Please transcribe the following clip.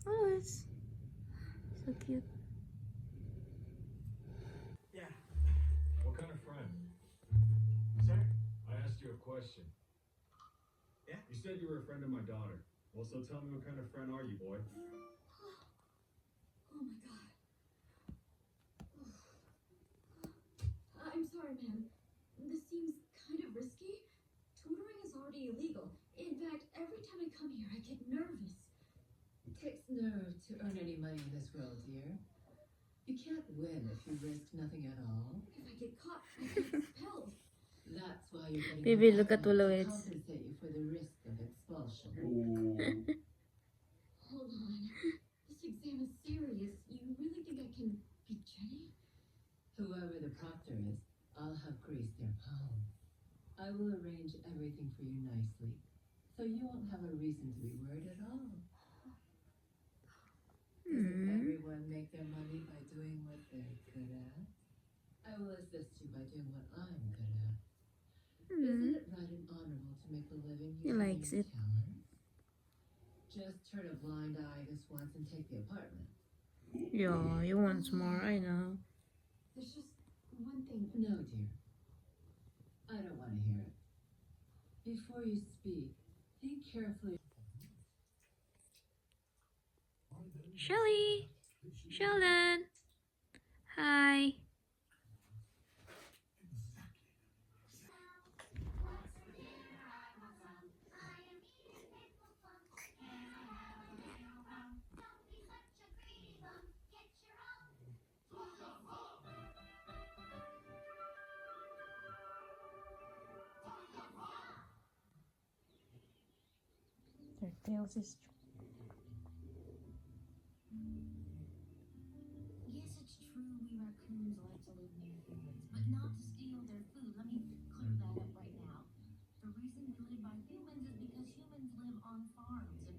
Oh, it's so cute. Yeah. What kind of friend? Sir? I asked you a question. Yeah? You said you were a friend of my daughter. Well, so tell me, what kind of friend are you, boy? Oh my god. I'm sorry, ma'am. This seems kind of risky. Tutoring is already illegal. In fact, every time I come here, I get nervous. It takes nerve to earn any money in this world, dear. You can't win if you risk nothing at all. If I get caught, I get expelled. That's why you're getting Baby, look at to Wolowitz. compensate you for the risk of expulsion. Hold on. This exam is serious. You really think I can be Jenny? Whoever the proctor is, I'll have greased their palms. I will arrange everything for you nicely, so you won't have a reason to be worried at all. Doesn't everyone make their money by doing what they're good at? I will assist you by doing what I'm good at. Isn't it right and honorable to make a living He using likes your it. talents? Just turn a blind eye this once and take the apartment. Yeah, he wants more, I know. There's just one thing. No, dear. I don't want to hear it. Before you speak, think carefully. Shelly! Sheldon! Hi! Their tails is Yes, it's true we raccoons like to live near humans, but not to steal their food. Let me clear that up right now. The reason we live by humans is because humans live on farms, and